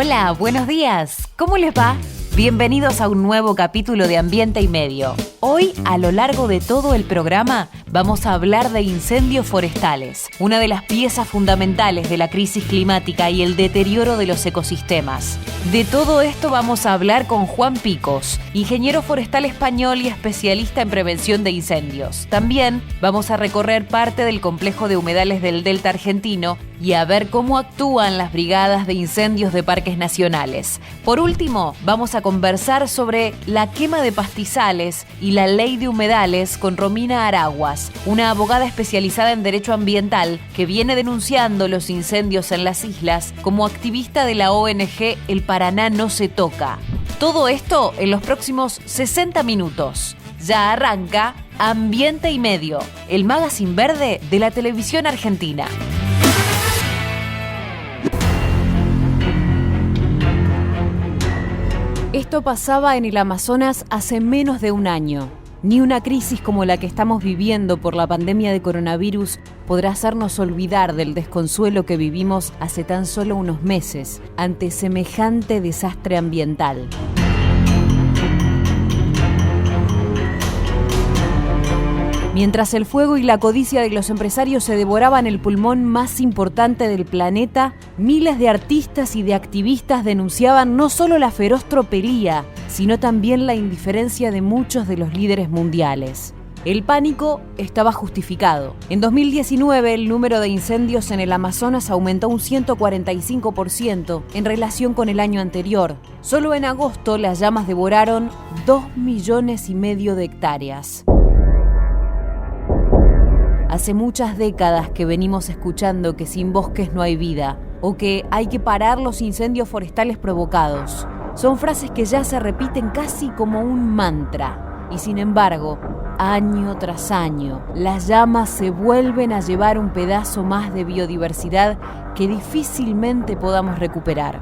Hola, buenos días. ¿Cómo les va? Bienvenidos a un nuevo capítulo de Ambiente y Medio. Hoy, a lo largo de todo el programa, vamos a hablar de incendios forestales, una de las piezas fundamentales de la crisis climática y el deterioro de los ecosistemas. De todo esto vamos a hablar con Juan Picos, ingeniero forestal español y especialista en prevención de incendios. También vamos a recorrer parte del complejo de humedales del Delta argentino y a ver cómo actúan las brigadas de incendios de parques nacionales. Por último, vamos a conversar sobre la quema de pastizales y la ley de humedales con Romina Araguas, una abogada especializada en derecho ambiental que viene denunciando los incendios en las islas como activista de la ONG El Paraná No Se Toca. Todo esto en los próximos 60 minutos. Ya arranca Ambiente y Medio, el magazine verde de la televisión argentina. Esto pasaba en el Amazonas hace menos de un año. Ni una crisis como la que estamos viviendo por la pandemia de coronavirus podrá hacernos olvidar del desconsuelo que vivimos hace tan solo unos meses ante semejante desastre ambiental. Mientras el fuego y la codicia de los empresarios se devoraban el pulmón más importante del planeta, miles de artistas y de activistas denunciaban no solo la feroz tropelía, sino también la indiferencia de muchos de los líderes mundiales. El pánico estaba justificado. En 2019, el número de incendios en el Amazonas aumentó un 145% en relación con el año anterior. Solo en agosto, las llamas devoraron 2,5 millones de hectáreas. Hace muchas décadas que venimos escuchando que sin bosques no hay vida, o que hay que parar los incendios forestales provocados. Son frases que ya se repiten casi como un mantra. Y sin embargo, año tras año, las llamas se vuelven a llevar un pedazo más de biodiversidad que difícilmente podamos recuperar.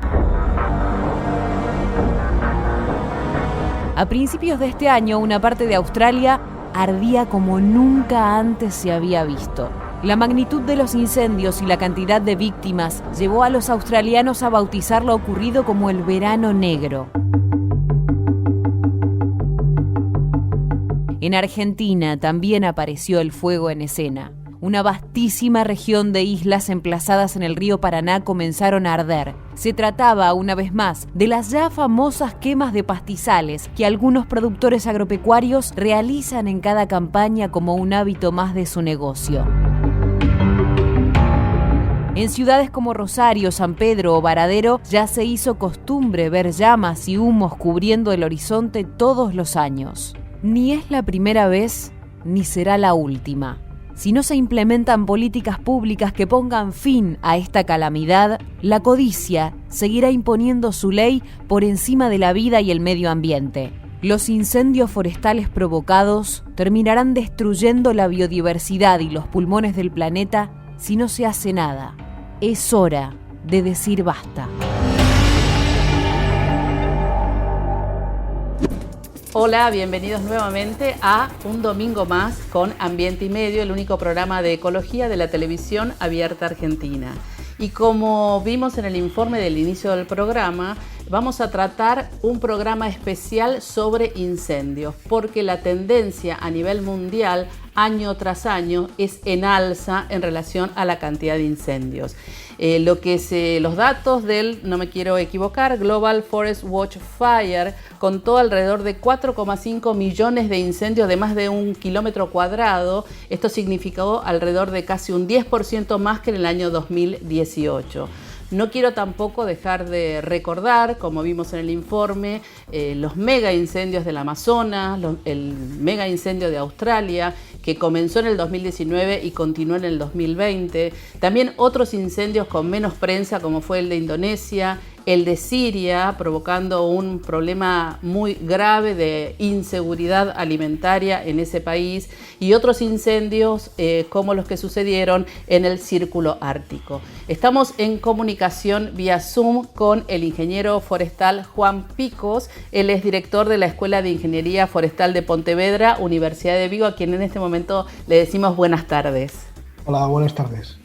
A principios de este año, una parte de Australia ardía como nunca antes se había visto. La magnitud de los incendios y la cantidad de víctimas llevó a los australianos a bautizar lo ocurrido como el verano negro. En Argentina también apareció el fuego en escena. Una vastísima región de islas emplazadas en el río Paraná comenzaron a arder. Se trataba, una vez más, de las ya famosas quemas de pastizales que algunos productores agropecuarios realizan en cada campaña como un hábito más de su negocio. En ciudades como Rosario, San Pedro o Varadero ya se hizo costumbre ver llamas y humos cubriendo el horizonte todos los años. Ni es la primera vez, ni será la última. Si no se implementan políticas públicas que pongan fin a esta calamidad, la codicia seguirá imponiendo su ley por encima de la vida y el medio ambiente. Los incendios forestales provocados terminarán destruyendo la biodiversidad y los pulmones del planeta si no se hace nada. Es hora de decir basta. Hola, bienvenidos nuevamente a un domingo más con Ambiente y Medio, el único programa de ecología de la televisión abierta argentina. Y como vimos en el informe del inicio del programa, vamos a tratar un programa especial sobre incendios, porque la tendencia a nivel mundial, año tras año, es en alza en relación a la cantidad de incendios. Los datos del, no me quiero equivocar, Global Forest Watch Fire contó alrededor de 4,5 millones de incendios de más de 1 kilómetro cuadrado. Esto significó alrededor de casi un 10% más que en el año 2018. No quiero tampoco dejar de recordar, como vimos en el informe, los mega incendios del Amazonas, el mega incendio de Australia, que comenzó en el 2019 y continuó en el 2020. También otros incendios con menos prensa, como fue el de Indonesia, el de Siria, provocando un problema muy grave de inseguridad alimentaria en ese país, y otros incendios como los que sucedieron en el Círculo Ártico. Estamos en comunicación vía Zoom con el ingeniero forestal Juan Picos. Él es director de la Escuela de Ingeniería Forestal de Pontevedra, Universidad de Vigo, a quien en este momento le decimos buenas tardes. Hola, buenas tardes.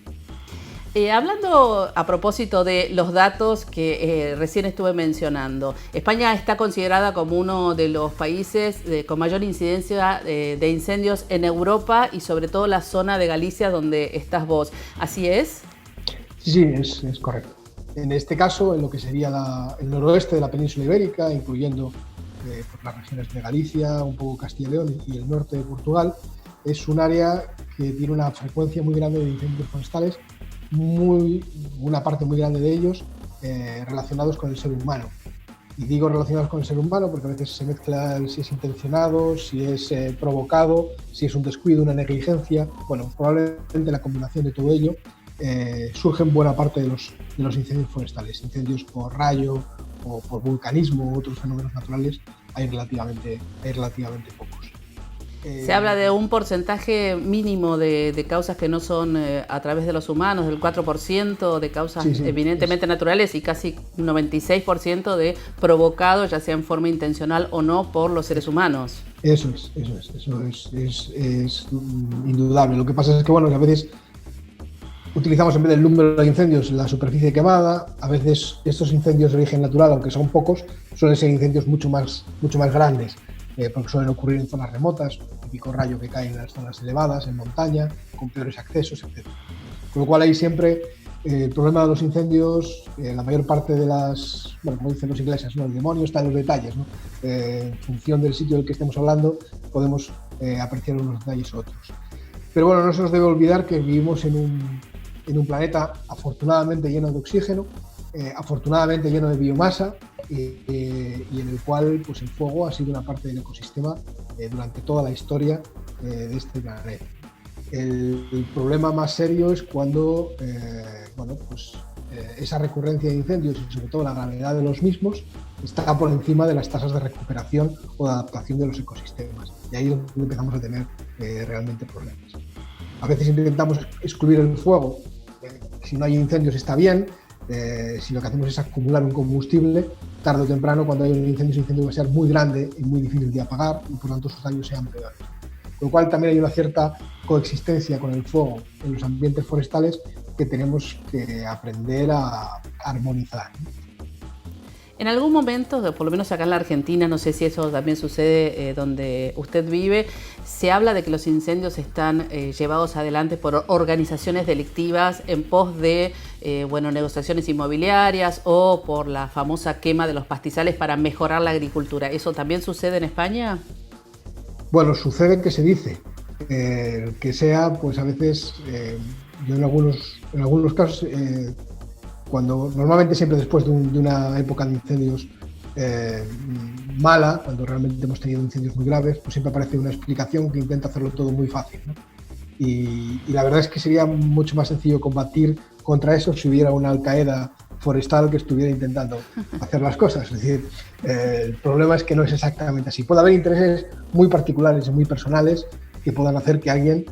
Hablando a propósito de los datos que recién estuve mencionando, España está considerada como uno de los países con mayor incidencia de incendios en Europa y sobre todo la zona de Galicia donde estás vos. ¿Así es? Sí, es correcto. En este caso, en lo que sería el noroeste de la península ibérica, incluyendo las regiones de Galicia, un poco Castilla y León y el norte de Portugal, es un área que tiene una frecuencia muy grande de incendios forestales, una parte muy grande de ellos relacionados con el ser humano. Y digo relacionados con el ser humano porque a veces se mezcla si es intencionado, si es provocado, si es un descuido, una negligencia. Bueno, probablemente la combinación de todo ello surgen buena parte de los incendios forestales. Incendios por rayo o por vulcanismo u otros fenómenos naturales hay relativamente pocos. Se habla de un porcentaje mínimo de causas que no son a través de los humanos, del 4% de causas evidentemente naturales y casi un 96% de provocados, ya sea en forma intencional o no, por los seres humanos. Eso es indudable. Lo que pasa es que, bueno, a veces utilizamos en vez del número de incendios la superficie quemada. A veces estos incendios de origen natural, aunque son pocos, suelen ser incendios mucho más grandes. Porque suelen ocurrir en zonas remotas, el típico rayo que cae en las zonas elevadas, en montaña, con peores accesos, etc. Con lo cual ahí siempre el problema de los incendios, la mayor parte de las, bueno, como dicen los ingleses, ¿no? El demonio está en los detalles, ¿no? En función del sitio del que estemos hablando, podemos apreciar unos detalles u otros. Pero bueno, no se nos debe olvidar que vivimos en un planeta afortunadamente lleno de oxígeno, afortunadamente lleno de biomasa, y en el cual pues, el fuego ha sido una parte del ecosistema durante toda la historia de este planeta. El problema más serio es cuando esa recurrencia de incendios y sobre todo la gravedad de los mismos está por encima de las tasas de recuperación o de adaptación de los ecosistemas. Y ahí es donde empezamos a tener realmente problemas. A veces intentamos excluir el fuego. Si no hay incendios está bien. Si lo que hacemos es acumular un combustible, tarde o temprano, cuando hay un incendio, ese incendio va a ser muy grande y muy difícil de apagar y por tanto sus daños sean peores. Con lo cual también hay una cierta coexistencia con el fuego en los ambientes forestales que tenemos que aprender a armonizar. En algún momento, por lo menos acá en la Argentina, no sé si eso también sucede donde usted vive, se habla de que los incendios están llevados adelante por organizaciones delictivas en pos de negociaciones inmobiliarias o por la famosa quema de los pastizales para mejorar la agricultura. ¿Eso también sucede en España? Bueno, sucede que se dice que sea, pues a veces, yo en algunos casos, cuando normalmente siempre después de una época de incendios mala, cuando realmente hemos tenido incendios muy graves, pues siempre aparece una explicación que intenta hacerlo todo muy fácil, ¿no? Y la verdad es que sería mucho más sencillo combatir contra eso si hubiera una Al-Qaeda forestal que estuviera intentando hacer las cosas. Es decir, el problema es que no es exactamente así. Puede haber intereses muy particulares y muy personales que puedan hacer que alguien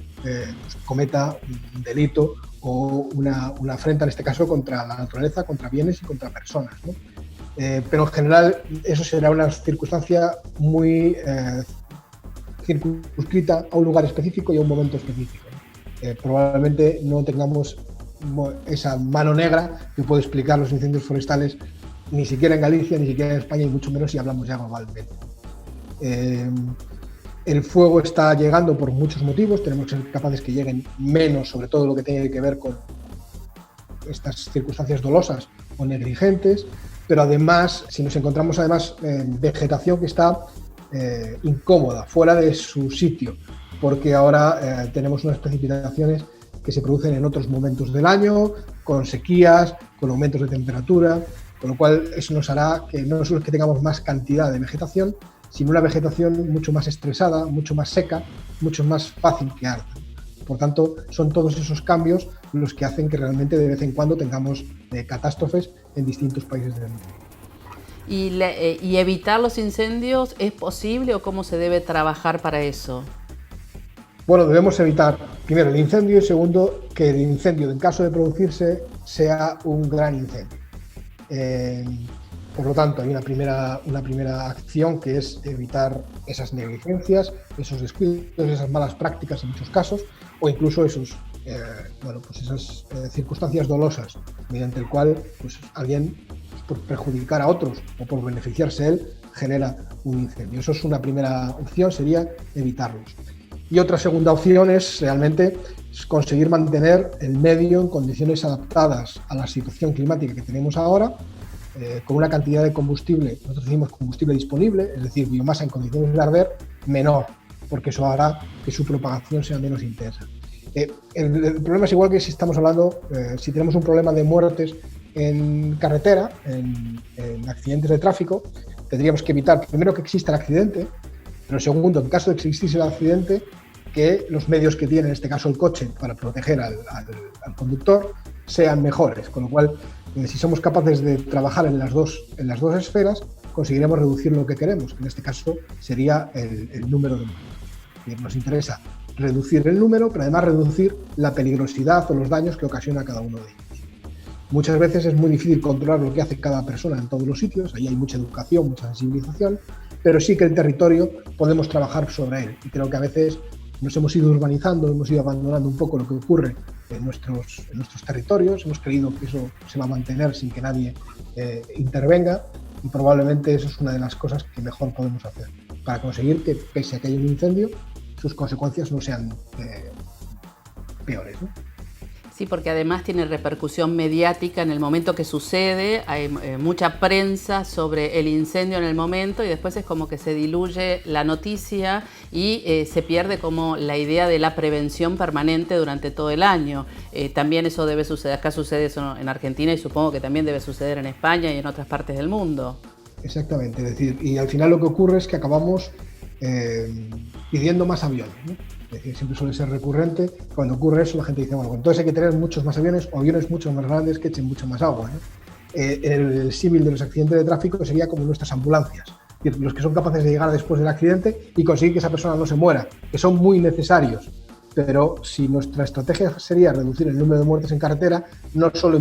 cometa un delito o una afrenta, en este caso, contra la naturaleza, contra bienes y contra personas, ¿no? Pero en general eso será una circunstancia muy circunscrita a un lugar específico y a un momento específico, ¿no? Probablemente no tengamos esa mano negra que puede explicar los incendios forestales ni siquiera en Galicia, ni siquiera en España y mucho menos si hablamos ya globalmente. El fuego está llegando por muchos motivos, tenemos que ser capaces que lleguen menos, sobre todo lo que tiene que ver con estas circunstancias dolosas o negligentes, pero además, si nos encontramos además vegetación que está incómoda, fuera de su sitio, porque ahora tenemos unas precipitaciones que se producen en otros momentos del año, con sequías, con aumentos de temperatura, con lo cual eso nos hará que no solo es que tengamos más cantidad de vegetación, sino una vegetación mucho más estresada, mucho más seca, mucho más fácil que arda. Por tanto, son todos esos cambios los que hacen que realmente de vez en cuando tengamos catástrofes en distintos países del mundo. ¿Y evitar los incendios es posible o cómo se debe trabajar para eso? Bueno, debemos evitar, primero, el incendio y segundo, que el incendio, en caso de producirse, sea un gran incendio. Por lo tanto, hay una primera acción que es evitar esas negligencias, esos descuidos, esas malas prácticas en muchos casos, o incluso esos bueno, pues esas circunstancias dolosas mediante el cual pues, alguien, por perjudicar a otros o por beneficiarse él, genera un incendio. Eso es una primera opción, sería evitarlos. Y otra segunda opción es realmente conseguir mantener el medio en condiciones adaptadas a la situación climática que tenemos ahora, con una cantidad de combustible, nosotros decimos combustible disponible, es decir, biomasa en condiciones de arder, menor, porque eso hará que su propagación sea menos intensa. El problema es igual que si estamos hablando, si tenemos un problema de muertes en carretera, en accidentes de tráfico, tendríamos que evitar primero que exista el accidente, pero segundo, en caso de que existiese el accidente, que los medios que tiene, en este caso el coche, para proteger al conductor, sean mejores. Con lo cual, si somos capaces de trabajar en las dos esferas, conseguiremos reducir lo que queremos. En este caso sería el número de muertos. Nos interesa reducir el número, pero además reducir la peligrosidad o los daños que ocasiona cada uno de ellos. Muchas veces es muy difícil controlar lo que hace cada persona en todos los sitios, ahí hay mucha educación, mucha sensibilización, pero sí que el territorio podemos trabajar sobre él. Y creo que a veces nos hemos ido urbanizando, hemos ido abandonando un poco lo que ocurre en nuestros territorios, hemos creído que eso se va a mantener sin que nadie intervenga, y probablemente eso es una de las cosas que mejor podemos hacer para conseguir que, pese a que haya un incendio, sus consecuencias no sean peores, ¿no? Sí, porque además tiene repercusión mediática en el momento que sucede, hay mucha prensa sobre el incendio en el momento y después es como que se diluye la noticia y se pierde como la idea de la prevención permanente durante todo el año. También eso debe suceder, acá sucede eso en Argentina y supongo que también debe suceder en España y en otras partes del mundo. Exactamente, es decir, y al final lo que ocurre es que acabamos pidiendo más aviones, ¿no? Es decir, siempre suele ser recurrente. Cuando ocurre eso, la gente dice, bueno, entonces hay que tener muchos más aviones o aviones mucho más grandes que echen mucho más agua, ¿no? El símil de los accidentes de tráfico sería como nuestras ambulancias, es decir, los que son capaces de llegar después del accidente y conseguir que esa persona no se muera, que son muy necesarios. Pero si nuestra estrategia sería reducir el número de muertes en carretera, no solo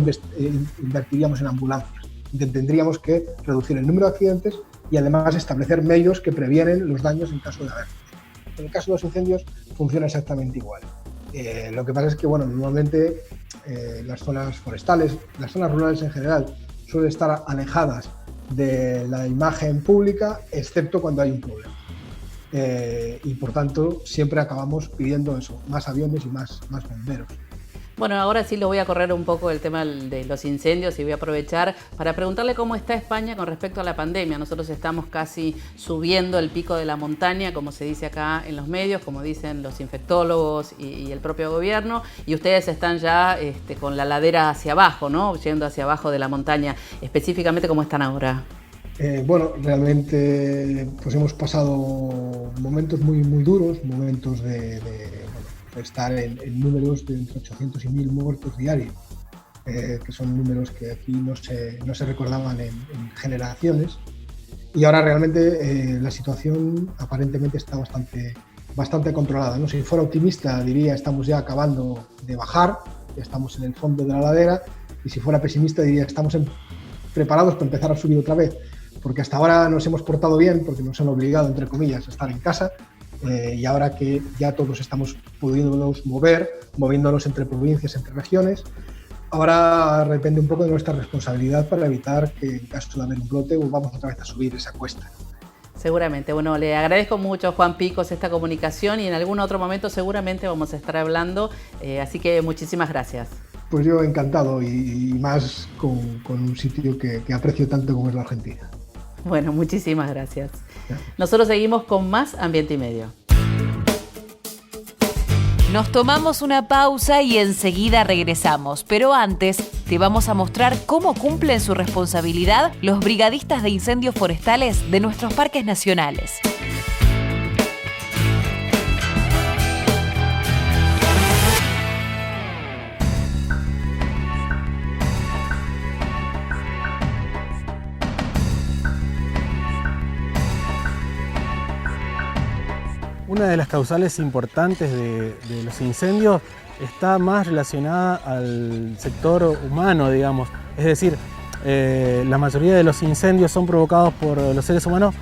invertiríamos en ambulancias, tendríamos que reducir el número de accidentes y además establecer medios que previenen los daños en caso de haberlos. En el caso de los incendios funciona exactamente igual. Lo que pasa es que, bueno, normalmente las zonas forestales, las zonas rurales en general, suelen estar alejadas de la imagen pública, excepto cuando hay un problema. Y por tanto, siempre acabamos pidiendo eso, más aviones y más bomberos. Bueno, ahora sí lo voy a correr un poco el tema de los incendios y voy a aprovechar para preguntarle cómo está España con respecto a la pandemia. Nosotros estamos casi subiendo el pico de la montaña, como se dice acá en los medios, como dicen los infectólogos y el propio gobierno, y ustedes están ya con la ladera hacia abajo, ¿no? Yendo hacia abajo de la montaña. Específicamente, ¿cómo están ahora? Bueno, realmente pues hemos pasado momentos muy duros, momentos de estar en números de entre 800 y 1000 muertos diarios, que son números que aquí no se recordaban en generaciones, y ahora realmente la situación aparentemente está bastante controlada, ¿no? Si fuera optimista diría estamos ya acabando de bajar, ya estamos en el fondo de la ladera, y si fuera pesimista diría estamos preparados para empezar a subir otra vez, porque hasta ahora nos hemos portado bien, porque nos han obligado, entre comillas, a estar en casa. Y ahora que ya todos estamos pudiéndonos moviéndonos entre provincias, entre regiones, ahora depende un poco de nuestra responsabilidad para evitar que en caso de haber un brote volvamos otra vez a subir esa cuesta. Seguramente. Bueno, le agradezco mucho, Juan Picos, esta comunicación y en algún otro momento seguramente vamos a estar hablando, así que muchísimas gracias. Pues yo encantado y más con un sitio que aprecio tanto como es la Argentina. Bueno, muchísimas gracias. Nosotros seguimos con más Ambiente y Medio. Nos tomamos una pausa y enseguida regresamos, pero antes te vamos a mostrar cómo cumplen su responsabilidad los brigadistas de incendios forestales de nuestros parques nacionales. Una de las causales importantes de los incendios está más relacionada al sector humano, digamos. Es decir, la mayoría de los incendios son provocados por los seres humanos,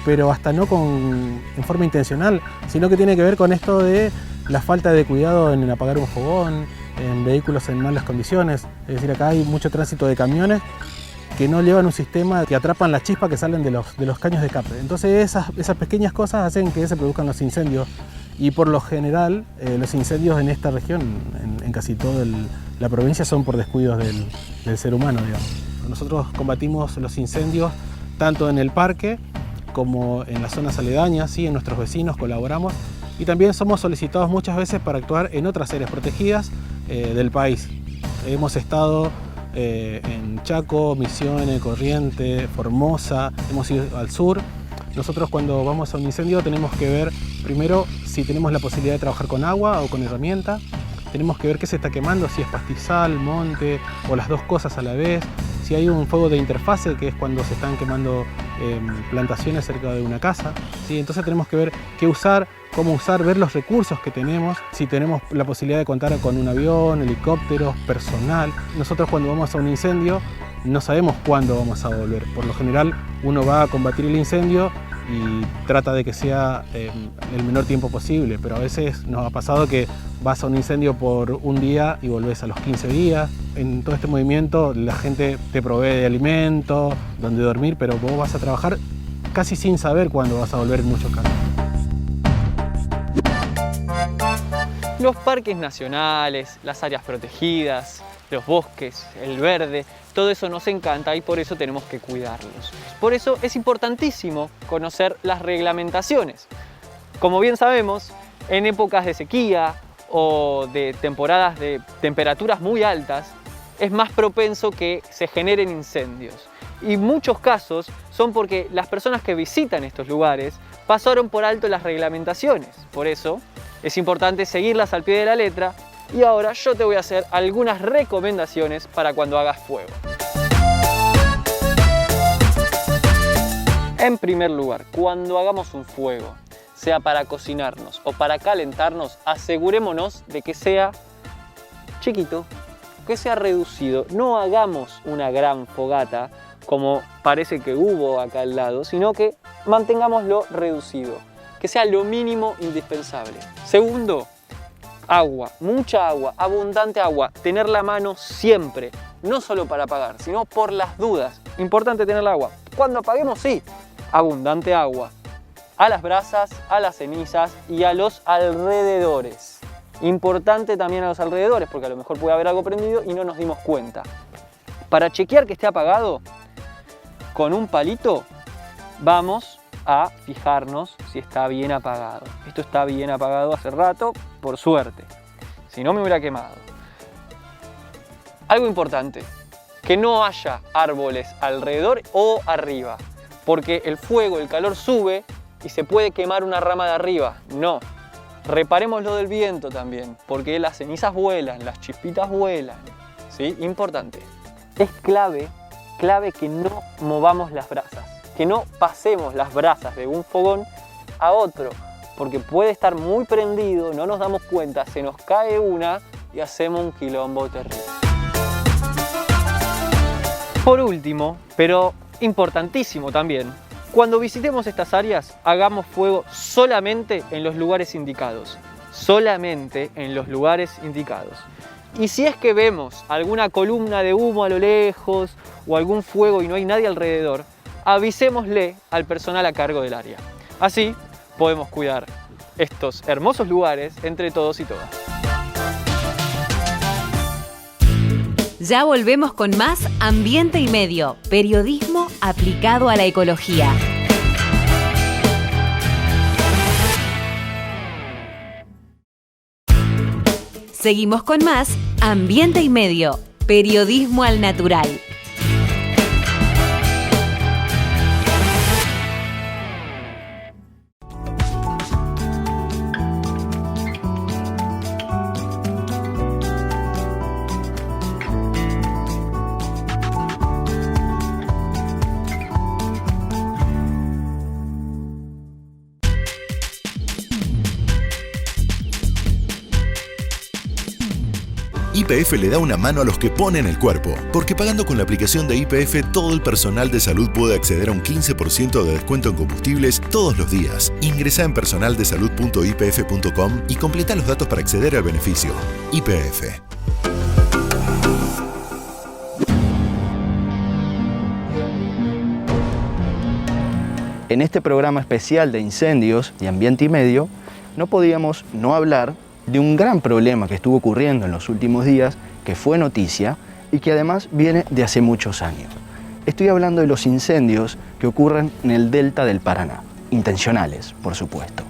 pero hasta no en forma intencional, sino que tiene que ver con esto de la falta de cuidado en apagar un fogón, en vehículos en malas condiciones. Es decir, acá hay mucho tránsito de camiones que no llevan un sistema que atrapan la chispa que salen de los caños de escape. Entonces esas pequeñas cosas hacen que se produzcan los incendios, y por lo general los incendios en esta región, en casi toda la provincia, son por descuidos del ser humano, digamos. Nosotros combatimos los incendios tanto en el parque como en las zonas aledañas, ¿sí? En nuestros vecinos colaboramos, y también somos solicitados muchas veces para actuar en otras áreas protegidas del país. Hemos estado en Chaco, Misiones, Corrientes, Formosa, hemos ido al sur. Nosotros cuando vamos a un incendio tenemos que ver primero si tenemos la posibilidad de trabajar con agua o con herramienta. Tenemos que ver qué se está quemando, si es pastizal, monte o las dos cosas a la vez. Si hay un fuego de interfase, que es cuando se están quemando plantaciones cerca de una casa, ¿sí? Entonces tenemos que ver qué usar, cómo usar, ver los recursos que tenemos, si tenemos la posibilidad de contar con un avión, helicópteros, personal. Nosotros cuando vamos a un incendio no sabemos cuándo vamos a volver. Por lo general uno va a combatir el incendio y trata de que sea el menor tiempo posible, pero a veces nos ha pasado que vas a un incendio por un día y volvés a los 15 días. En todo este movimiento la gente te provee de alimento, donde dormir, pero vos vas a trabajar casi sin saber cuándo vas a volver en muchos casos. Los parques nacionales, las áreas protegidas, los bosques, el verde, todo eso nos encanta y por eso tenemos que cuidarlos. Por eso es importantísimo conocer las reglamentaciones. Como bien sabemos, en épocas de sequía o de temporadas de temperaturas muy altas, es más propenso que se generen incendios. Y muchos casos son porque las personas que visitan estos lugares pasaron por alto las reglamentaciones. Por eso es importante seguirlas al pie de la letra. Y ahora yo te voy a hacer algunas recomendaciones para cuando hagas fuego. En primer lugar, cuando hagamos un fuego, sea para cocinarnos o para calentarnos, asegurémonos de que sea chiquito, que sea reducido. No hagamos una gran fogata como parece que hubo acá al lado, sino que mantengámoslo reducido, que sea lo mínimo indispensable. Segundo, agua, mucha agua, abundante agua, tenerla a mano siempre, no solo para apagar, sino por las dudas. Importante tener el agua. Cuando apaguemos, sí, abundante agua, a las brasas, a las cenizas y a los alrededores. Importante también a los alrededores, porque a lo mejor puede haber algo prendido y no nos dimos cuenta. Para chequear que esté apagado, con un palito vamos a fijarnos si está bien apagado. Esto está bien apagado hace rato, por suerte. Si no, me hubiera quemado. Algo importante, que no haya árboles alrededor o arriba, porque el fuego, el calor sube y se puede quemar una rama de arriba. No. Reparemos lo del viento también, porque las cenizas vuelan, las chispitas vuelan. ¿Sí? Importante. Es clave que no movamos las brasas, que no pasemos las brasas de un fogón a otro, porque puede estar muy prendido, no nos damos cuenta, se nos cae una y hacemos un quilombo terrible. Por último, pero importantísimo también, cuando visitemos estas áreas, hagamos fuego solamente en los lugares indicados. Solamente en los lugares indicados. Y si es que vemos alguna columna de humo a lo lejos o algún fuego y no hay nadie alrededor, avisémosle al personal a cargo del área. Así podemos cuidar estos hermosos lugares entre todos y todas. Ya volvemos con más Ambiente y Medio, periodismo aplicado a la ecología. Seguimos con más Ambiente y Medio, periodismo al natural. YPF le da una mano a los que ponen el cuerpo, porque pagando con la aplicación de YPF todo el personal de salud puede acceder a un 15% de descuento en combustibles todos los días. Ingresa en personaldesalud.ypf.com y completa los datos para acceder al beneficio. YPF. En este programa especial de incendios de Ambiente y Medio, no podíamos no hablar de un gran problema que estuvo ocurriendo en los últimos días, que fue noticia y que además viene de hace muchos años. Estoy hablando de los incendios que ocurren en el delta del Paraná, intencionales, por supuesto.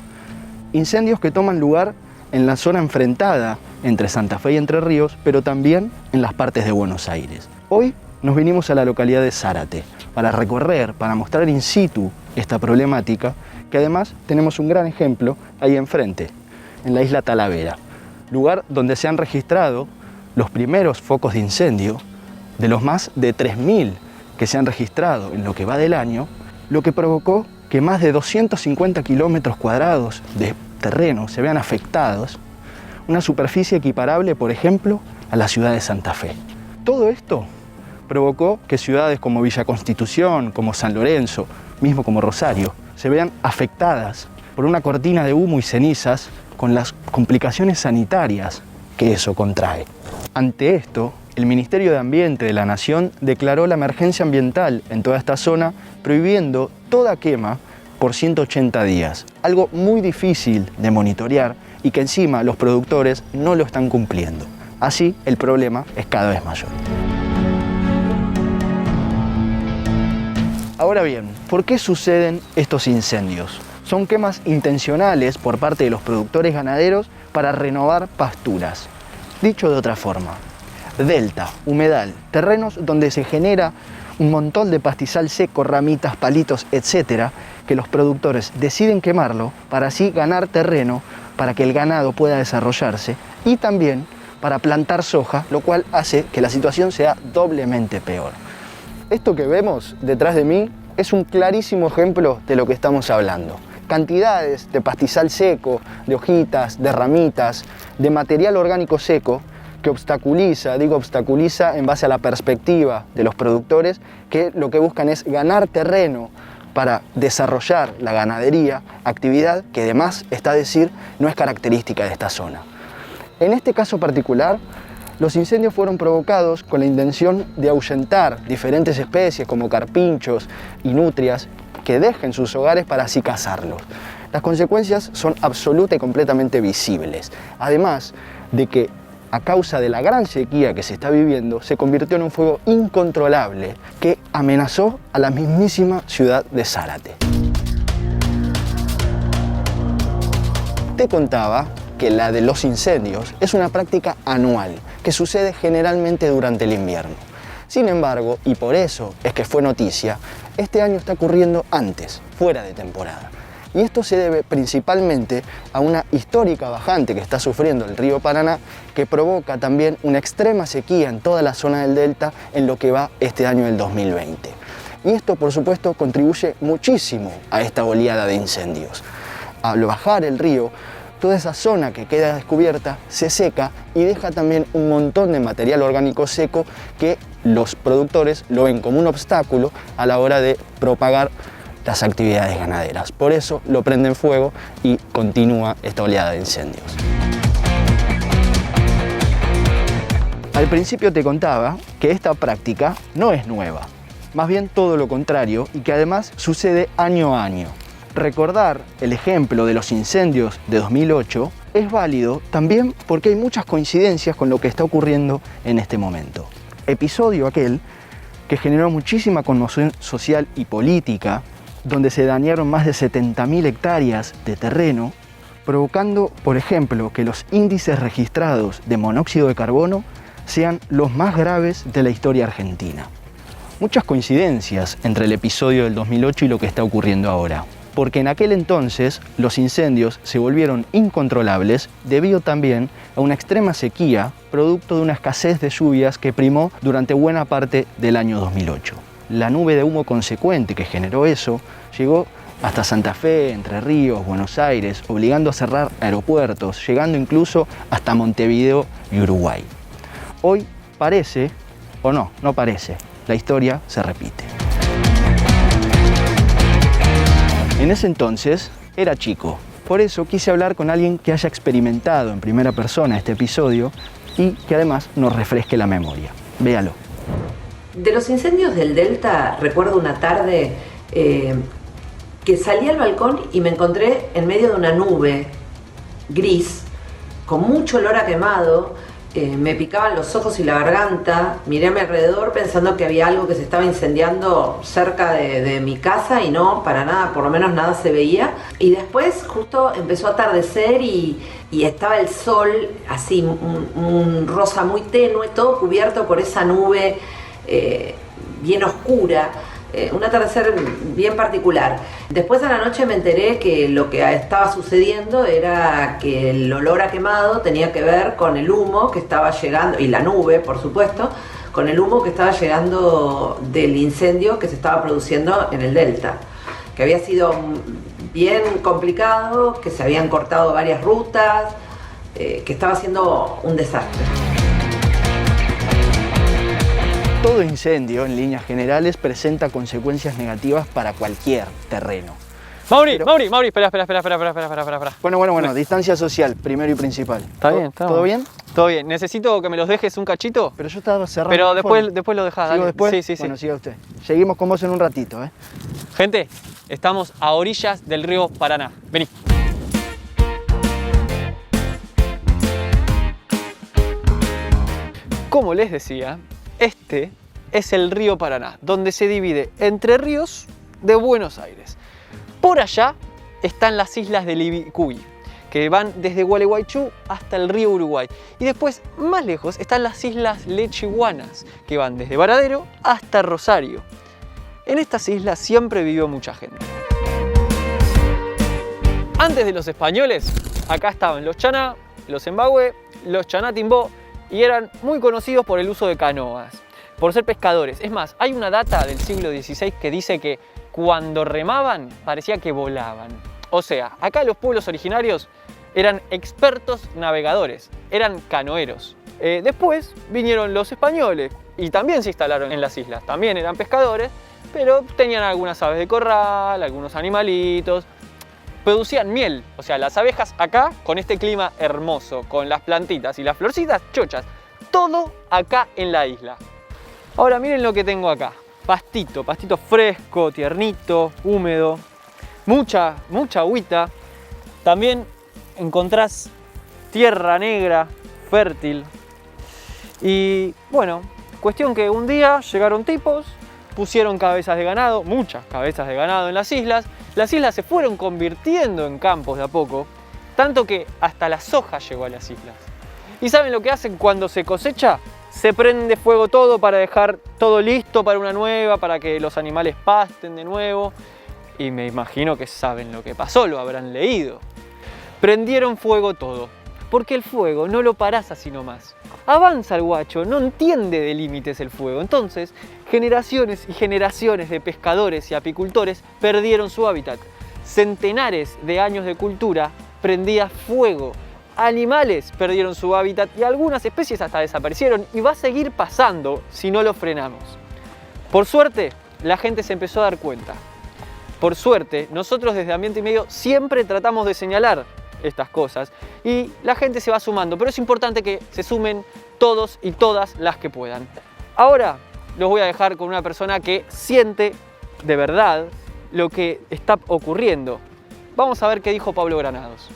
Incendios que toman lugar en la zona enfrentada entre Santa Fe y Entre Ríos, pero también en las partes de Buenos Aires. Hoy nos vinimos a la localidad de Zárate para recorrer, para mostrar in situ esta problemática, que además tenemos un gran ejemplo ahí enfrente, en la isla Talavera, lugar donde se han registrado los primeros focos de incendio, de los más de 3.000 que se han registrado en lo que va del año, lo que provocó que más de 250 kilómetros cuadrados de terreno se vean afectados, una superficie equiparable, por ejemplo, a la ciudad de Santa Fe. Todo esto provocó que ciudades como Villa Constitución, como San Lorenzo, mismo como Rosario, se vean afectadas por una cortina de humo y cenizas con las complicaciones sanitarias que eso contrae. Ante esto, el Ministerio de Ambiente de la Nación declaró la emergencia ambiental en toda esta zona, prohibiendo toda quema por 180 días, algo muy difícil de monitorear y que encima los productores no lo están cumpliendo. Así, el problema es cada vez mayor. Ahora bien, ¿por qué suceden estos incendios? Son quemas intencionales por parte de los productores ganaderos para renovar pasturas. Dicho de otra forma, delta, humedal, terrenos donde se genera un montón de pastizal seco, ramitas, palitos, etcétera, que los productores deciden quemarlo para así ganar terreno, para que el ganado pueda desarrollarse y también para plantar soja, lo cual hace que la situación sea doblemente peor. Esto que vemos detrás de mí es un clarísimo ejemplo de lo que estamos hablando. Cantidades de pastizal seco, de hojitas, de ramitas, de material orgánico seco que obstaculiza en base a la perspectiva de los productores, que lo que buscan es ganar terreno para desarrollar la ganadería, actividad que además, está a decir, no es característica de esta zona. En este caso particular, los incendios fueron provocados con la intención de ahuyentar diferentes especies como carpinchos y nutrias que dejen sus hogares para así cazarlos. Las consecuencias son absoluta y completamente visibles. Además de que, a causa de la gran sequía que se está viviendo, se convirtió en un fuego incontrolable que amenazó a la mismísima ciudad de Zárate. Te contaba que la de los incendios es una práctica anual que sucede generalmente durante el invierno. Sin embargo, y por eso es que fue noticia, este año está ocurriendo antes, fuera de temporada. Y esto se debe principalmente a una histórica bajante que está sufriendo el río Paraná, que provoca también una extrema sequía en toda la zona del delta en lo que va este año del 2020. Y esto, por supuesto, contribuye muchísimo a esta oleada de incendios. Al bajar el río, toda esa zona que queda descubierta se seca y deja también un montón de material orgánico seco que los productores lo ven como un obstáculo a la hora de propagar las actividades ganaderas. Por eso lo prenden fuego y continúa esta oleada de incendios. Al principio te contaba que esta práctica no es nueva, más bien todo lo contrario, y que además sucede año a año. Recordar el ejemplo de los incendios de 2008 es válido también porque hay muchas coincidencias con lo que está ocurriendo en este momento. Episodio aquel que generó muchísima conmoción social y política, donde se dañaron más de 70.000 hectáreas de terreno, provocando, por ejemplo, que los índices registrados de monóxido de carbono sean los más graves de la historia argentina. Muchas coincidencias entre el episodio del 2008 y lo que está ocurriendo ahora, porque en aquel entonces los incendios se volvieron incontrolables debido también a una extrema sequía, producto de una escasez de lluvias que primó durante buena parte del año 2008. La nube de humo consecuente que generó eso llegó hasta Santa Fe, Entre Ríos, Buenos Aires, obligando a cerrar aeropuertos, llegando incluso hasta Montevideo y Uruguay. Hoy parece, o no parece, la historia se repite. En ese entonces era chico, por eso quise hablar con alguien que haya experimentado en primera persona este episodio y que además nos refresque la memoria. Véalo. De los incendios del Delta, recuerdo una tarde que salí al balcón y me encontré en medio de una nube gris, con mucho olor a quemado, me picaban los ojos y la garganta, miré a mi alrededor pensando que había algo que se estaba incendiando cerca de mi casa y no, para nada, por lo menos nada se veía. Y después justo empezó a atardecer y estaba el sol, así un rosa muy tenue, todo cubierto por esa nube bien oscura. Un atardecer bien particular. Después a la noche me enteré que lo que estaba sucediendo era que el olor a quemado tenía que ver con el humo que estaba llegando, y la nube, por supuesto, con el humo que estaba llegando del incendio que se estaba produciendo en el Delta, que había sido bien complicado, que se habían cortado varias rutas, que estaba siendo un desastre. Todo incendio, en líneas generales, presenta consecuencias negativas para cualquier terreno. Mauri, espera. Bueno, distancia social, primero y principal. Está bien, ¿Todo bien? Todo bien. Necesito que me los dejes un cachito. Pero yo estaba cerrando. Pero después lo dejás, ¿Sigo dale. después? Sí. Bueno, siga usted. Seguimos con vos en un ratito, ¿eh? Gente, estamos a orillas del río Paraná. Vení. Como les decía, este es el río Paraná, donde se divide Entre Ríos de Buenos Aires. Por allá están las islas del Ibicuy, que van desde Gualeguaychú hasta el río Uruguay. Y después, más lejos, están las islas Lechiguanas, que van desde Varadero hasta Rosario. En estas islas siempre vivió mucha gente. Antes de los españoles, acá estaban los Chaná, los Embagüe, los Chaná Timbó, y eran muy conocidos por el uso de canoas, por ser pescadores. Es más, hay una data del siglo XVI que dice que cuando remaban parecía que volaban. O sea, acá los pueblos originarios eran expertos navegadores, eran canoeros. Después vinieron los españoles y también se instalaron en las islas. También eran pescadores, pero tenían algunas aves de corral, algunos animalitos. Producían miel, o sea, las abejas acá, con este clima hermoso, con las plantitas y las florcitas chochas, todo acá en la isla. Ahora miren lo que tengo acá, pastito fresco, tiernito, húmedo, mucha agüita. También encontrás tierra negra, fértil. Y bueno, cuestión que un día llegaron tipos, pusieron cabezas de ganado, muchas cabezas de ganado en las islas. Las islas se fueron convirtiendo en campos de a poco, tanto que hasta la soja llegó a las islas. ¿Y saben lo que hacen cuando se cosecha? Se prende fuego todo para dejar todo listo para una nueva, para que los animales pasten de nuevo. Y me imagino que saben lo que pasó, lo habrán leído. Prendieron fuego todo, porque el fuego no lo parás así nomás. Avanza el guacho, no entiende de límites el fuego. Entonces, generaciones y generaciones de pescadores y apicultores perdieron su hábitat. Centenares de años de cultura prendía fuego. Animales perdieron su hábitat y algunas especies hasta desaparecieron, y va a seguir pasando si no lo frenamos. Por suerte, la gente se empezó a dar cuenta. Por suerte, nosotros desde Ambiente y Medio siempre tratamos de señalar estas cosas y la gente se va sumando, pero es importante que se sumen todos y todas las que puedan. Ahora los voy a dejar con una persona que siente de verdad lo que está ocurriendo. Vamos a ver qué dijo Pablo Granados.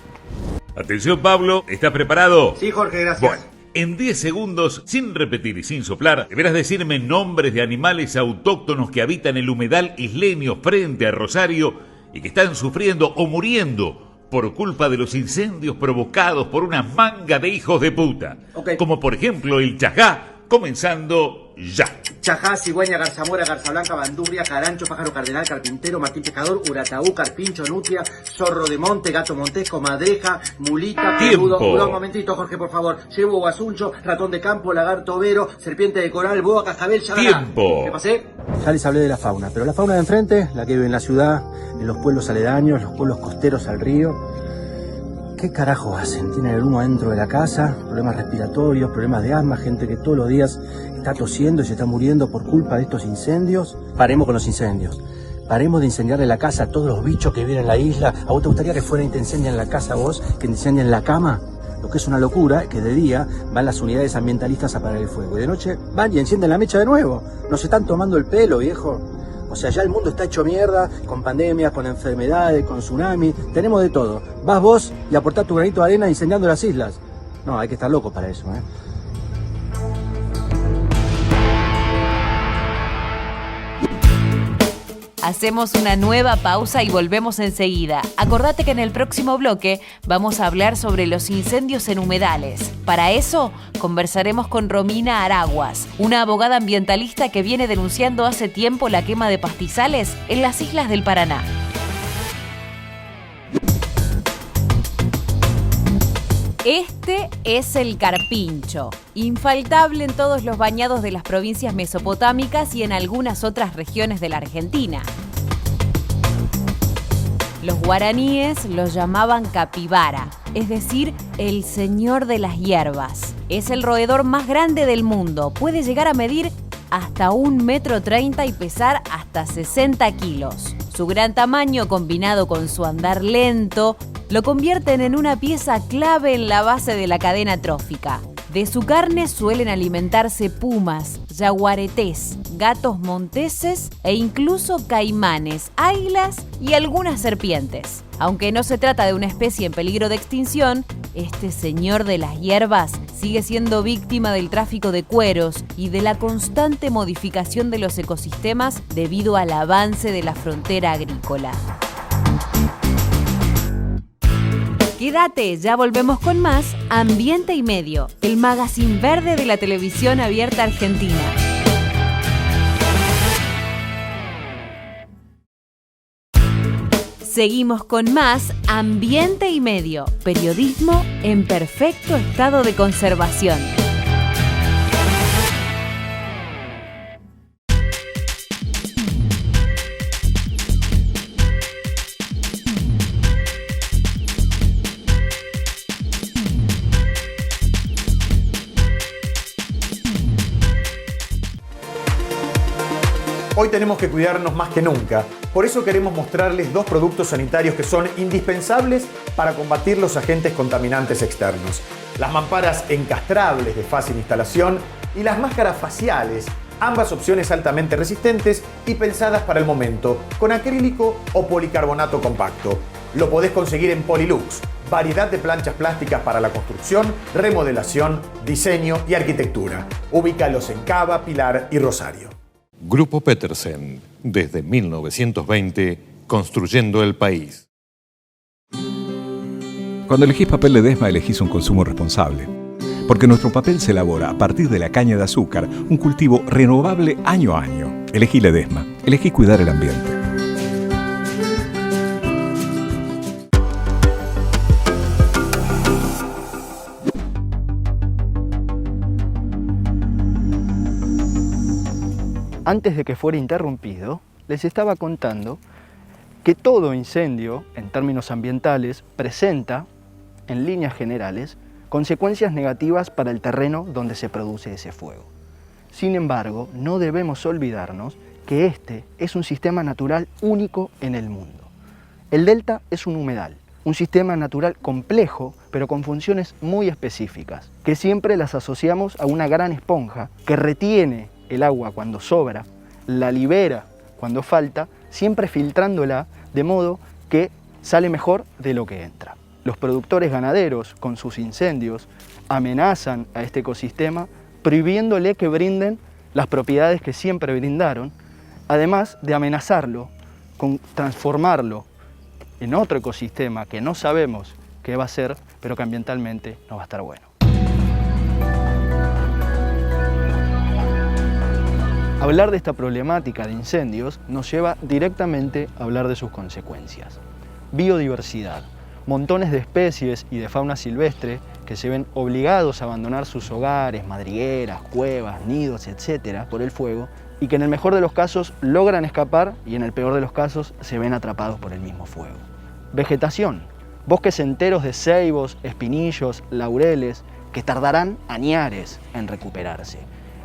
Atención, Pablo, ¿estás preparado? Sí, Jorge, gracias. Bueno, en 10 segundos, sin repetir y sin soplar, deberás decirme nombres de animales autóctonos que habitan el humedal isleño frente a Rosario y que están sufriendo o muriendo por culpa de los incendios provocados por una manga de hijos de puta. Okay. Como por ejemplo el chajá, comenzando ya. Chajá, cigüeña, garzamora, garza blanca, bandurria, carancho, pájaro cardenal, carpintero, martín pescador, urataú, carpincho, nutria, zorro de monte, gato montés, comadreja, mulita, peludo. Un momentito, Jorge, por favor. Llevo guasuncho, ratón de campo, lagarto overo, serpiente de coral, boa, cascabel, yagará. Tiempo. ¿Qué pasé? Ya les hablé de la fauna, pero la fauna de enfrente, la que vive en la ciudad, en los pueblos aledaños, los pueblos costeros al río, ¿Qué carajo hacen? Tienen el humo dentro de la casa, problemas respiratorios, problemas de asma, gente que todos los días está tosiendo y se está muriendo por culpa de estos incendios. Paremos con los incendios. Paremos de incendiarle la casa a todos los bichos que viven en la isla. ¿A vos te gustaría que fuera y te incendien la casa a vos, que te incendien la cama? Lo que es una locura es que de día van las unidades ambientalistas a apagar el fuego y de noche van y encienden la mecha de nuevo. Nos están tomando el pelo, viejo. O sea, ya el mundo está hecho mierda, con pandemias, con enfermedades, con tsunami, tenemos de todo. Vas vos y aportás tu granito de arena incendiando las islas. No, hay que estar loco para eso, ¿eh? Hacemos una nueva pausa y volvemos enseguida. Acordate que en el próximo bloque vamos a hablar sobre los incendios en humedales. Para eso, conversaremos con Romina Araguas, una abogada ambientalista que viene denunciando hace tiempo la quema de pastizales en las islas del Paraná. Este es el carpincho, infaltable en todos los bañados de las provincias mesopotámicas y en algunas otras regiones de la Argentina. Los guaraníes lo llamaban capibara, es decir, el señor de las hierbas. Es el roedor más grande del mundo, puede llegar a medir hasta 1,30 m y pesar hasta 60 kilos. Su gran tamaño, combinado con su andar lento, lo convierten en una pieza clave en la base de la cadena trófica. De su carne suelen alimentarse pumas, yaguaretés, gatos monteses e incluso caimanes, águilas y algunas serpientes. Aunque no se trata de una especie en peligro de extinción, este señor de las hierbas sigue siendo víctima del tráfico de cueros y de la constante modificación de los ecosistemas debido al avance de la frontera agrícola. Quédate, ya volvemos con más Ambiente y Medio, el magazine verde de la televisión abierta argentina. Seguimos con más Ambiente y Medio, periodismo en perfecto estado de conservación. Hoy tenemos que cuidarnos más que nunca. Por eso queremos mostrarles 2 productos sanitarios que son indispensables para combatir los agentes contaminantes externos. Las mamparas encastrables de fácil instalación y las máscaras faciales, ambas opciones altamente resistentes y pensadas para el momento, con acrílico o policarbonato compacto. Lo podés conseguir en Polilux, variedad de planchas plásticas para la construcción, remodelación, diseño y arquitectura. Ubícalos en Cava, Pilar y Rosario. Grupo Petersen, desde 1920, construyendo el país. Cuando elegís papel Ledesma, elegís un consumo responsable. Porque nuestro papel se elabora a partir de la caña de azúcar, un cultivo renovable año a año. Elegí Ledesma, elegí cuidar el ambiente. Antes de que fuera interrumpido, les estaba contando que todo incendio, en términos ambientales, presenta, en líneas generales, consecuencias negativas para el terreno donde se produce ese fuego. Sin embargo, no debemos olvidarnos que este es un sistema natural único en el mundo. El delta es un humedal, un sistema natural complejo, pero con funciones muy específicas, que siempre las asociamos a una gran esponja que retiene el agua cuando sobra, la libera cuando falta, siempre filtrándola de modo que sale mejor de lo que entra. Los productores ganaderos, con sus incendios, amenazan a este ecosistema prohibiéndole que brinden las propiedades que siempre brindaron, además de amenazarlo con transformarlo en otro ecosistema que no sabemos qué va a ser, pero que ambientalmente no va a estar bueno. Hablar de esta problemática de incendios nos lleva directamente a hablar de sus consecuencias. Biodiversidad. Montones de especies y de fauna silvestre que se ven obligados a abandonar sus hogares, madrigueras, cuevas, nidos, etc. por el fuego y que en el mejor de los casos logran escapar y en el peor de los casos se ven atrapados por el mismo fuego. Vegetación. bosques enteros de ceibos, espinillos, laureles, que tardarán añares en recuperarse.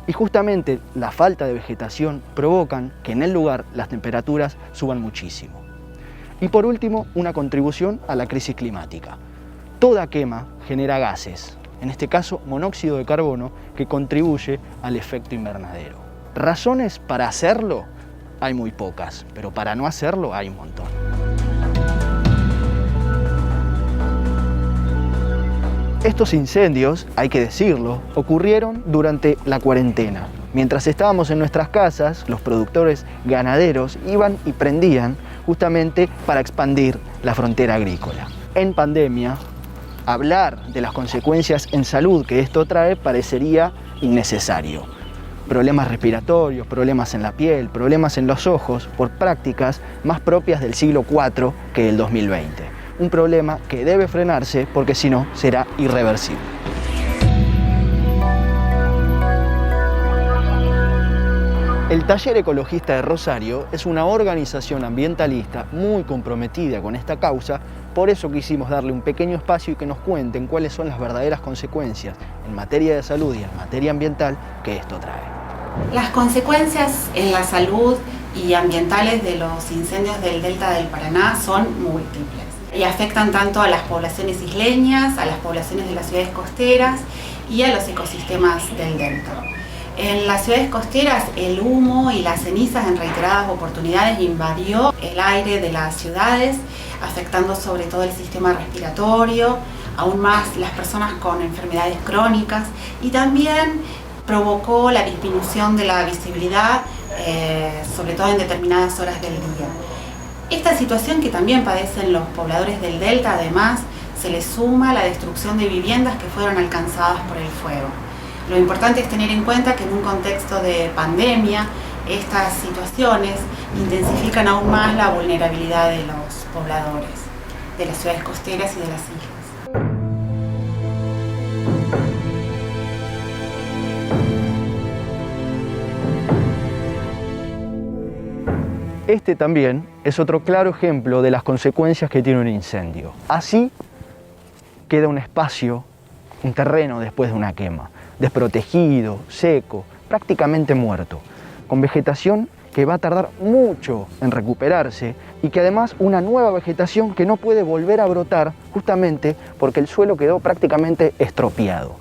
Y justamente la falta de vegetación provocan que en el lugar las temperaturas suban muchísimo. Y por último, una contribución a la crisis climática. Toda quema genera gases, en este caso monóxido de carbono, que contribuye al efecto invernadero. ¿Razones para hacerlo? Hay muy pocas, pero para no hacerlo hay un montón. Estos incendios, hay que decirlo, ocurrieron durante la cuarentena. Mientras estábamos en nuestras casas, los productores ganaderos iban y prendían justamente para expandir la frontera agrícola. En pandemia, hablar de las consecuencias en salud que esto trae parecería innecesario. Problemas respiratorios, problemas en la piel, problemas en los ojos, por prácticas más propias del siglo IV que del 2020. Un problema que debe frenarse porque si no será irreversible. El Taller Ecologista de Rosario es una organización ambientalista muy comprometida con esta causa, por eso quisimos darle un pequeño espacio y que nos cuenten cuáles son las verdaderas consecuencias en materia de salud y en materia ambiental que esto trae. Las consecuencias en la salud y ambientales de los incendios del Delta del Paraná son múltiples y afectan tanto a las poblaciones isleñas, a las poblaciones de las ciudades costeras y a los ecosistemas del delta. En las ciudades costeras, el humo y las cenizas en reiteradas oportunidades invadió el aire de las ciudades, afectando sobre todo el sistema respiratorio, aún más las personas con enfermedades crónicas, y también provocó la disminución de la visibilidad, sobre todo en determinadas horas del día. Esta situación que también padecen los pobladores del delta, además, se le suma la destrucción de viviendas que fueron alcanzadas por el fuego. Lo importante es tener en cuenta que en un contexto de pandemia, estas situaciones intensifican aún más la vulnerabilidad de los pobladores de las ciudades costeras y de las islas. Este también es otro claro ejemplo de las consecuencias que tiene un incendio. Así queda un espacio, un terreno después de una quema, desprotegido, seco, prácticamente muerto, con vegetación que va a tardar mucho en recuperarse y que además una nueva vegetación que no puede volver a brotar justamente porque el suelo quedó prácticamente estropeado.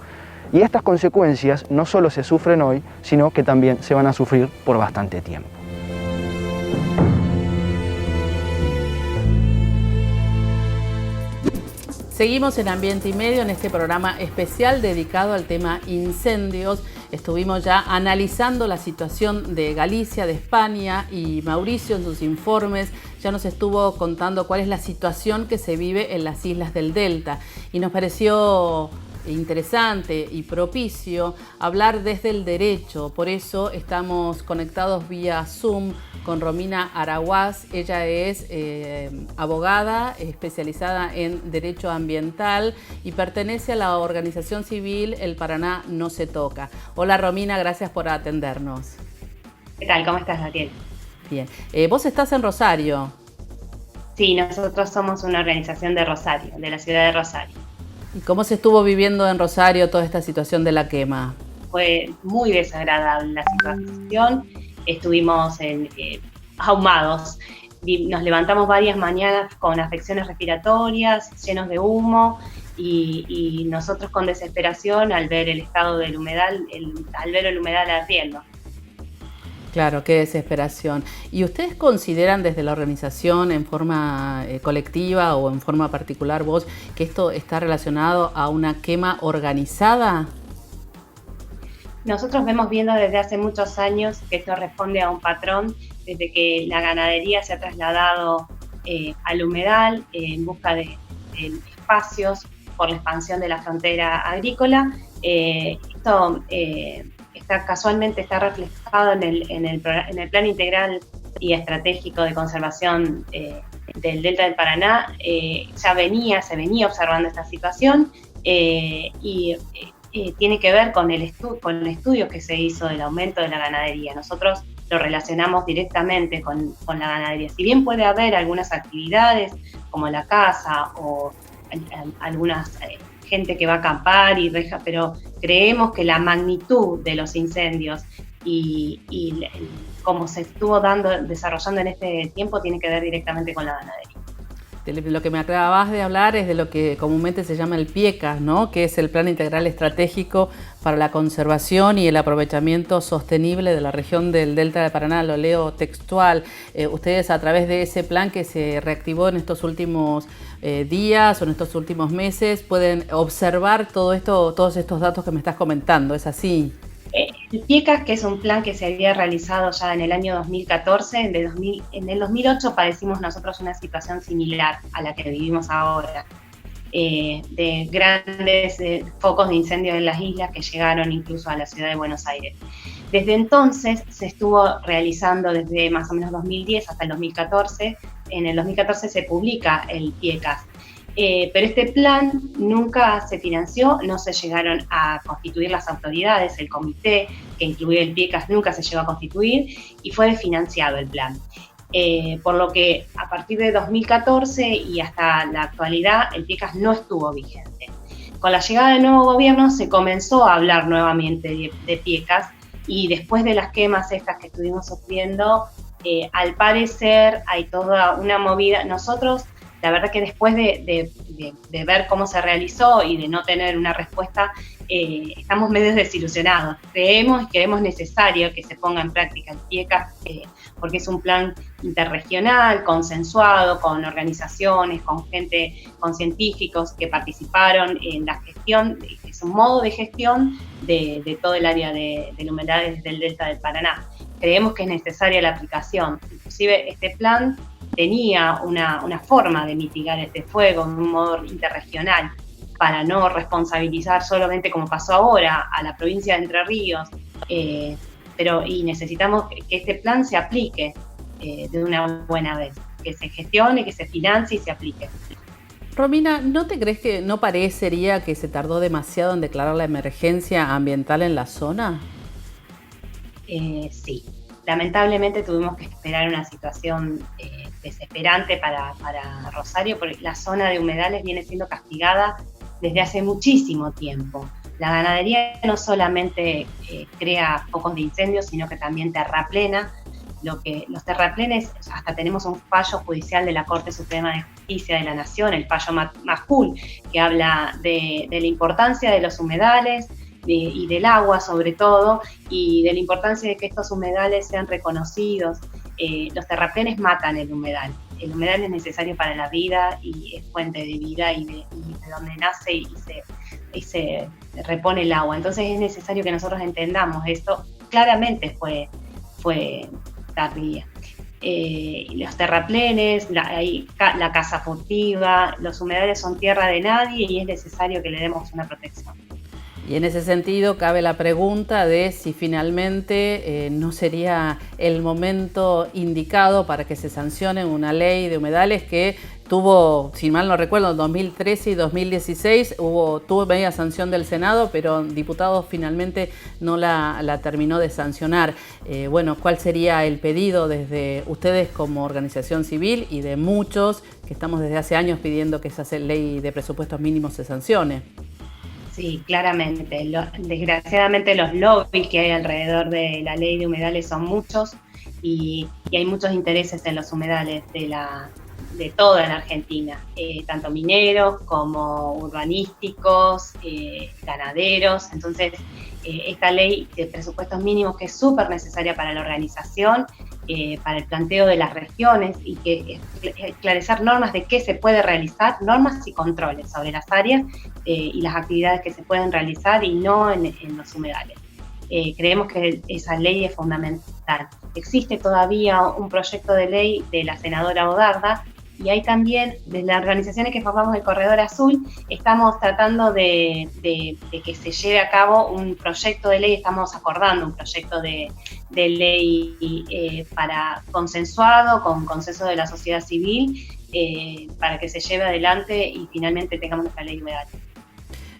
Y estas consecuencias no solo se sufren hoy, sino que también se van a sufrir por bastante tiempo. Seguimos en Ambiente y Medio en este programa especial dedicado al tema incendios. Estuvimos ya analizando la situación de Galicia, de España, y Mauricio en sus informes ya nos estuvo contando cuál es la situación que se vive en las islas del Delta. Y nos pareció interesante y propicio hablar desde el derecho. Por eso estamos conectados vía Zoom con Romina Araguaz. Ella es abogada especializada en Derecho Ambiental y pertenece a la organización civil El Paraná No Se Toca. Hola Romina, gracias por atendernos. ¿Qué tal? ¿Cómo estás, Daniel? Bien. ¿Vos estás en Rosario? Sí, nosotros somos una organización de Rosario, de la ciudad de Rosario. ¿Y cómo se estuvo viviendo en Rosario toda esta situación de la quema? Fue muy desagradable la situación. Estuvimos ahumados. Nos levantamos varias mañanas con afecciones respiratorias, llenos de humo, y nosotros con desesperación al ver el estado del humedal, al ver el humedal ardiendo. Claro, qué desesperación. ¿Y ustedes consideran desde la organización en forma colectiva o en forma particular vos que esto está relacionado a una quema organizada? Nosotros vemos viendo desde hace muchos años que esto responde a un patrón desde que la ganadería se ha trasladado al humedal en busca de espacios por la expansión de la frontera agrícola. Esto casualmente está reflejado en el Plan Integral y Estratégico de Conservación del Delta del Paraná. Se venía observando esta situación y tiene que ver con el estudio que se hizo del aumento de la ganadería. Nosotros lo relacionamos directamente con la ganadería. Si bien puede haber algunas actividades como la caza o algunas gente que va a acampar y reja, pero creemos que la magnitud de los incendios y cómo se estuvo desarrollando en este tiempo tiene que ver directamente con la ganadería. Lo que me acabas de hablar es de lo que comúnmente se llama el PIECAS, ¿no? Que es el Plan Integral Estratégico para la Conservación y el Aprovechamiento Sostenible de la región del Delta del Paraná. Lo leo textual. Ustedes, a través de ese plan que se reactivó en estos últimos días o en estos últimos meses, pueden observar todos estos datos que me estás comentando. ¿Es así? El PIECAS, que es un plan que se había realizado ya en el año 2014, en el 2008 padecimos nosotros una situación similar a la que vivimos ahora, de grandes focos de incendio en las islas que llegaron incluso a la ciudad de Buenos Aires. Desde entonces se estuvo realizando desde más o menos 2010 hasta el 2014. En el 2014 se publica el PIECAS. Pero este plan nunca se financió, no se llegaron a constituir las autoridades, el comité que incluía el PIECAS nunca se llegó a constituir y fue desfinanciado el plan. Por lo que a partir de 2014 y hasta la actualidad el PIECAS no estuvo vigente. Con la llegada del nuevo gobierno se comenzó a hablar nuevamente de PIECAS y después de las quemas estas que estuvimos sufriendo, al parecer hay toda una movida. Nosotros, la verdad que después de ver cómo se realizó y de no tener una respuesta, estamos medio desilusionados. Creemos necesario que se ponga en práctica el PIECAS, porque es un plan interregional, consensuado, con organizaciones, con gente, con científicos que participaron en la gestión, es un modo de gestión de todo el área de humedales del Delta del Paraná. Creemos que es necesaria la aplicación. Inclusive este plan tenía una forma de mitigar este fuego en un modo interregional para no responsabilizar solamente, como pasó ahora, a la provincia de Entre Ríos, y necesitamos que este plan se aplique de una buena vez, que se gestione, que se financie y se aplique. Romina, ¿no te crees que no parecería que se tardó demasiado en declarar la emergencia ambiental en la zona? Sí, lamentablemente tuvimos que esperar una situación desesperante para Rosario, porque la zona de humedales viene siendo castigada desde hace muchísimo tiempo. La ganadería no solamente crea focos de incendios, sino que también terraplena. Los terraplenes, hasta tenemos un fallo judicial de la Corte Suprema de Justicia de la Nación, el fallo Majul, que habla de la importancia de los humedales y del agua sobre todo, y de la importancia de que estos humedales sean reconocidos. Los terraplenes matan el humedal. El humedal es necesario para la vida y es fuente de vida y de donde nace y se repone el agua. Entonces es necesario que nosotros entendamos esto. Claramente fue tardía. Los terraplenes, la caza furtiva, los humedales son tierra de nadie y es necesario que le demos una protección. Y en ese sentido cabe la pregunta de si finalmente no sería el momento indicado para que se sancione una ley de humedales que tuvo, si mal no recuerdo, en 2013 y 2016 tuvo media sanción del Senado, pero diputados finalmente no la terminó de sancionar. Bueno, ¿cuál sería el pedido desde ustedes como organización civil y de muchos que estamos desde hace años pidiendo que esa ley de presupuestos mínimos se sancione? Sí, claramente. Desgraciadamente los lobbies que hay alrededor de la ley de humedales son muchos y hay muchos intereses en los humedales de toda la Argentina, tanto mineros como urbanísticos, ganaderos. Entonces, esta ley de presupuestos mínimos, que es súper necesaria para la organización, para el planteo de las regiones y que esclarecer normas de qué se puede realizar, normas y controles sobre las áreas y las actividades que se pueden realizar y no en los humedales. Creemos que esa ley es fundamental. Existe todavía un proyecto de ley de la senadora Bodarda y hay también, de las organizaciones que formamos el Corredor Azul, estamos tratando de que se lleve a cabo un proyecto de ley, estamos acordando un proyecto de ley para consensuado, con consenso de la sociedad civil, para que se lleve adelante y finalmente tengamos nuestra ley de humedales.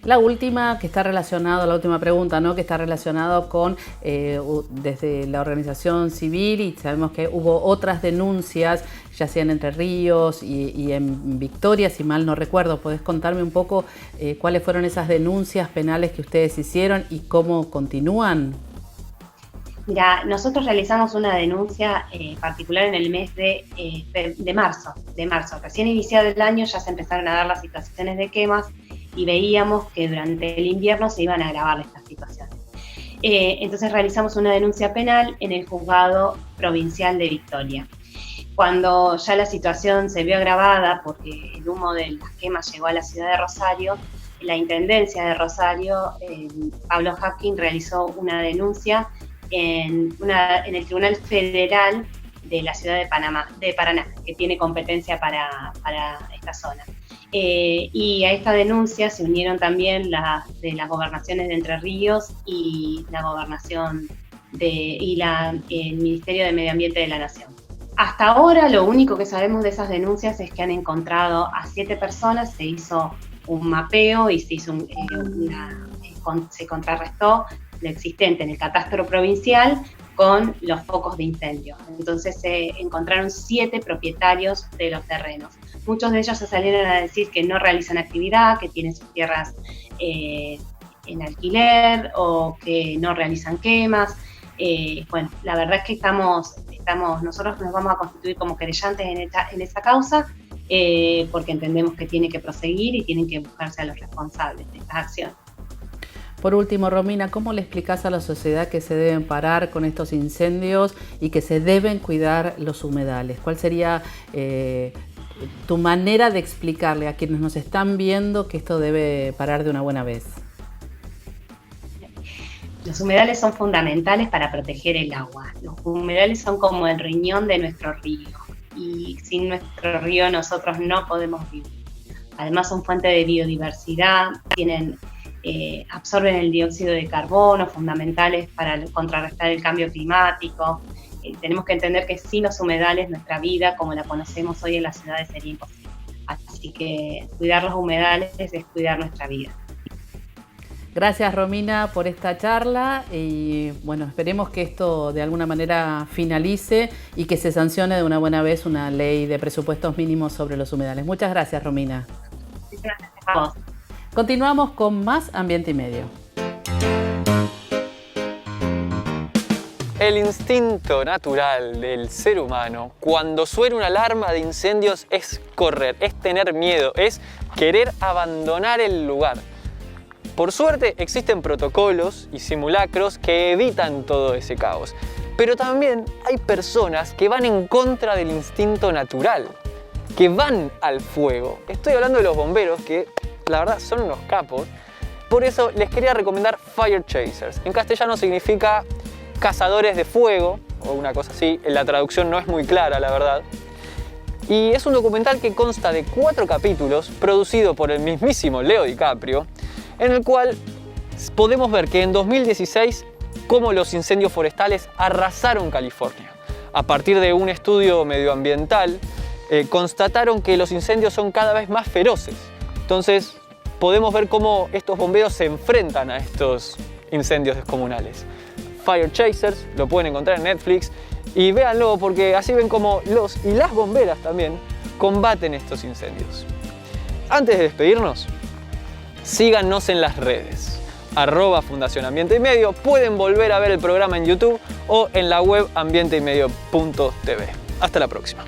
La última que está relacionado, la última pregunta, ¿no? Que está relacionado con desde la organización civil, y sabemos que hubo otras denuncias, ya sea en Entre Ríos y en Victoria, si mal no recuerdo. ¿Podés contarme un poco cuáles fueron esas denuncias penales que ustedes hicieron y cómo continúan? Mira, nosotros realizamos una denuncia particular en el mes de marzo. Recién iniciado el año ya se empezaron a dar las situaciones de quemas y veíamos que durante el invierno se iban a agravar estas situaciones. Entonces realizamos una denuncia penal en el Juzgado Provincial de Victoria. Cuando ya la situación se vio agravada porque el humo de las quemas llegó a la ciudad de Rosario, la Intendencia de Rosario, Pablo Hapkin, realizó una denuncia en el Tribunal Federal de la ciudad de Paraná, que tiene competencia para esta zona. Y a esta denuncia se unieron también de las gobernaciones de Entre Ríos y la gobernación el Ministerio de Medio Ambiente de la Nación. Hasta ahora lo único que sabemos de esas denuncias es que han encontrado a 7 personas, se hizo un mapeo y se hizo se contrarrestó lo existente en el catastro provincial con los focos de incendio. Entonces se encontraron 7 propietarios de los terrenos. Muchos de ellos se salieron a decir que no realizan actividad, que tienen sus tierras en alquiler o que no realizan quemas. Bueno, la verdad es que nosotros nos vamos a constituir como querellantes en esta causa porque entendemos que tiene que proseguir y tienen que buscarse a los responsables de estas acciones. Por último, Romina, ¿cómo le explicás a la sociedad que se deben parar con estos incendios y que se deben cuidar los humedales? ¿Cuál sería tu manera de explicarle a quienes nos están viendo que esto debe parar de una buena vez? Los humedales son fundamentales para proteger el agua. Los humedales son como el riñón de nuestro río y sin nuestro río nosotros no podemos vivir. Además son fuente de biodiversidad, absorben el dióxido de carbono, fundamentales para contrarrestar el cambio climático. Tenemos que entender que sin los humedales nuestra vida, como la conocemos hoy en las ciudades, sería imposible. Así que cuidar los humedales es cuidar nuestra vida. Gracias, Romina, por esta charla y bueno, esperemos que esto de alguna manera finalice y que se sancione de una buena vez una ley de presupuestos mínimos sobre los humedales. Muchas gracias, Romina. Muchas gracias a vos. Continuamos con más Ambiente y Medio. El instinto natural del ser humano cuando suena una alarma de incendios es correr, es tener miedo, es querer abandonar el lugar. Por suerte existen protocolos y simulacros que evitan todo ese caos, pero también hay personas que van en contra del instinto natural, que van al fuego. Estoy hablando de los bomberos, que la verdad son unos capos. Por eso les quería recomendar Fire Chasers. En castellano significa cazadores de fuego, o una cosa así. La traducción no es muy clara, la verdad. Y es un documental que consta de 4 capítulos, producido por el mismísimo Leo DiCaprio, en el cual podemos ver que en 2016 cómo los incendios forestales arrasaron California. A partir de un estudio medioambiental, constataron que los incendios son cada vez más feroces. Entonces podemos ver cómo estos bomberos se enfrentan a estos incendios descomunales. Fire Chasers, lo pueden encontrar en Netflix y véanlo porque así ven cómo los y las bomberas también combaten estos incendios. Antes de despedirnos, síganos en las redes, @Fundación Ambiente y Medio. Pueden volver a ver el programa en YouTube o en la web ambienteymedio.tv. Hasta la próxima.